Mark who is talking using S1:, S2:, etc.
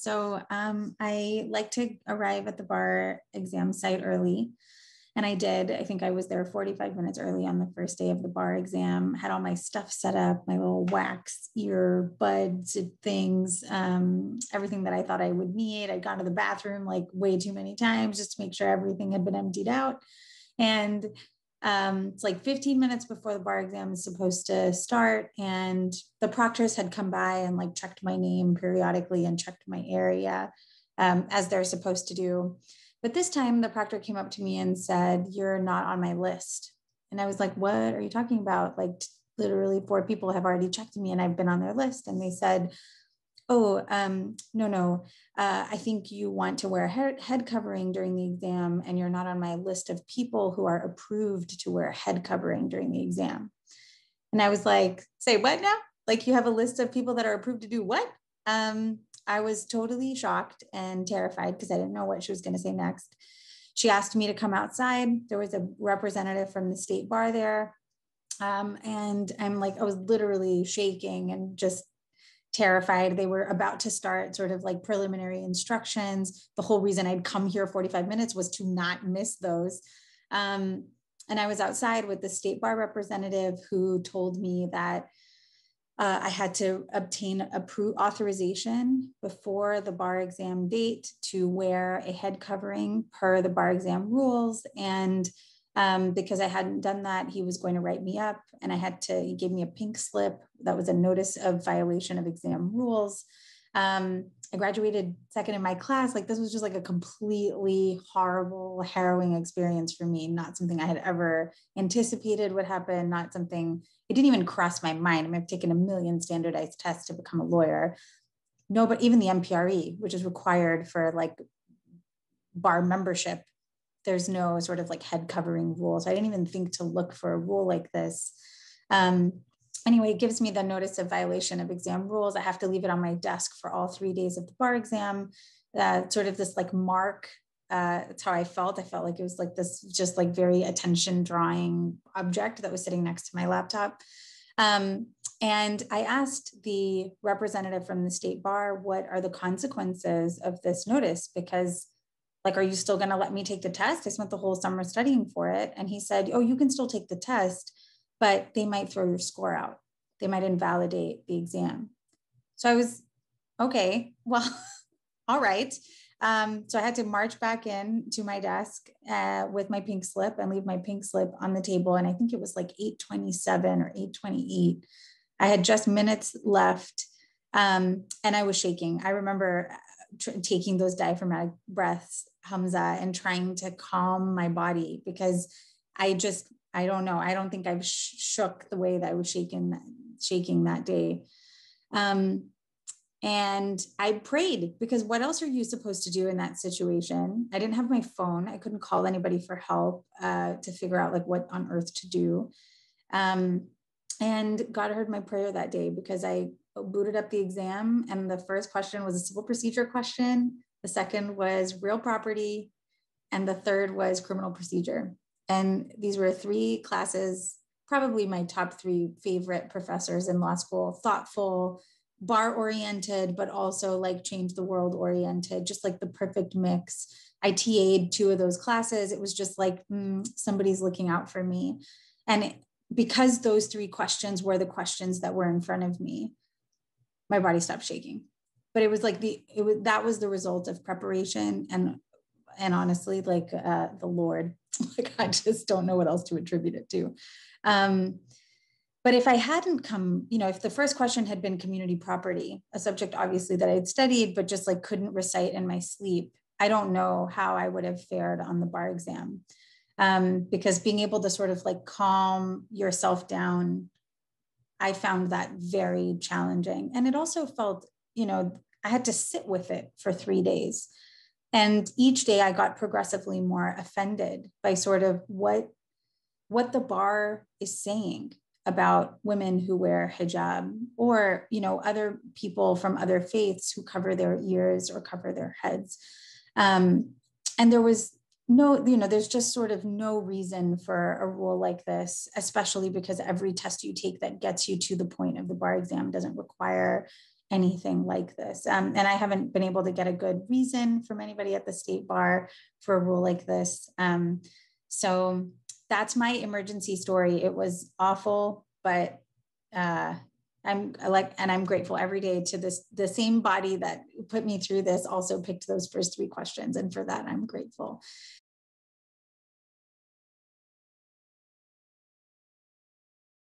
S1: I like to arrive at the bar exam site early. And I did. I think I was there 45 minutes early on the first day of the bar exam, had all my stuff set up, my little wax earbuds things, everything that I thought I would need. I'd gone to the bathroom like way too many times just to make sure everything had been emptied out. And it's like 15 minutes before the bar exam is supposed to start. And the proctors had come by and like checked my name periodically and checked my area as they're supposed to do. But this time the proctor came up to me and said, "You're not on my list." And I was like, "What are you talking about?" Like literally 4 people have already checked me and I've been on their list. And they said, "Oh, no. I think you want to wear a head covering during the exam and you're not on my list of people who are approved to wear a head covering during the exam." And I was like, "Say what now? Like you have a list of people that are approved to do what?" I was totally shocked and terrified because I didn't know what she was going to say next. She asked me to come outside. There was a representative from the state bar there. And I'm like, I was literally shaking and just terrified. They were about to start sort of like preliminary instructions. The whole reason I'd come here 45 minutes was to not miss those. And I was outside with the state bar representative who told me that I had to obtain authorization before the bar exam date to wear a head covering per the bar exam rules. And because I hadn't done that, he was going to write me up and he gave me a pink slip. That was a notice of violation of exam rules. I graduated second in my class. Like this was just like a completely horrible, harrowing experience for me. Not something I had ever anticipated would happen. Not something, it didn't even cross my mind. I mean, I've taken a million standardized tests to become a lawyer. No, but even the MPRE, which is required for like bar membership, there's no sort of like head covering rules. I didn't even think to look for a rule like this. Anyway, it gives me the notice of violation of exam rules. I have to leave it on my desk for all 3 days of the bar exam. Sort of this like mark. That's how I felt. I felt like it was like this just like very attention drawing object that was sitting next to my laptop. And I asked the representative from the state bar, what are the consequences of this notice? Because like, are you still going to let me take the test? I spent the whole summer studying for it. And he said, "Oh, you can still take the test, but they might throw your score out. They might invalidate the exam." So I was, okay, well, all right. So I had to march back in to my desk with my pink slip and leave my pink slip on the table. And I think it was like 8:27 or 8:28. I had just minutes left and I was shaking. I remember taking those diaphragmatic breaths, Hamza, and trying to calm my body because I don't know. I don't think I've shook the way that I was shaking that day. And I prayed because what else are you supposed to do in that situation? I didn't have my phone. I couldn't call anybody for help to figure out like what on earth to do. And God heard my prayer that day because I booted up the exam. And the first question was a civil procedure question. The second was real property. And the third was criminal procedure. And these were 3 classes, probably my top 3 favorite professors in law school, thoughtful, bar oriented, but also like change the world oriented, just like the perfect mix. I TA'd 2 of those classes. It was just like, somebody's looking out for me. And because those 3 questions were the questions that were in front of me, my body stopped shaking. But it was like that was the result of preparation and honestly, like the Lord. Like I just don't know what else to attribute it to. But if I hadn't come, if the first question had been community property, a subject obviously that I'd studied, but just like couldn't recite in my sleep, I don't know how I would have fared on the bar exam. Because being able to sort of like calm yourself down, I found that very challenging. And it also felt, I had to sit with it for 3 days. And each day I got progressively more offended by sort of what the bar is saying about women who wear hijab or, other people from other faiths who cover their ears or cover their heads. And there was there's just sort of no reason for a rule like this, especially because every test you take that gets you to the point of the bar exam doesn't require anything like this. And I haven't been able to get a good reason from anybody at the state bar for a rule like this. So that's my emergency story. It was awful, but I'm grateful every day to the same body that put me through this also picked those first 3 questions. And for that, I'm grateful.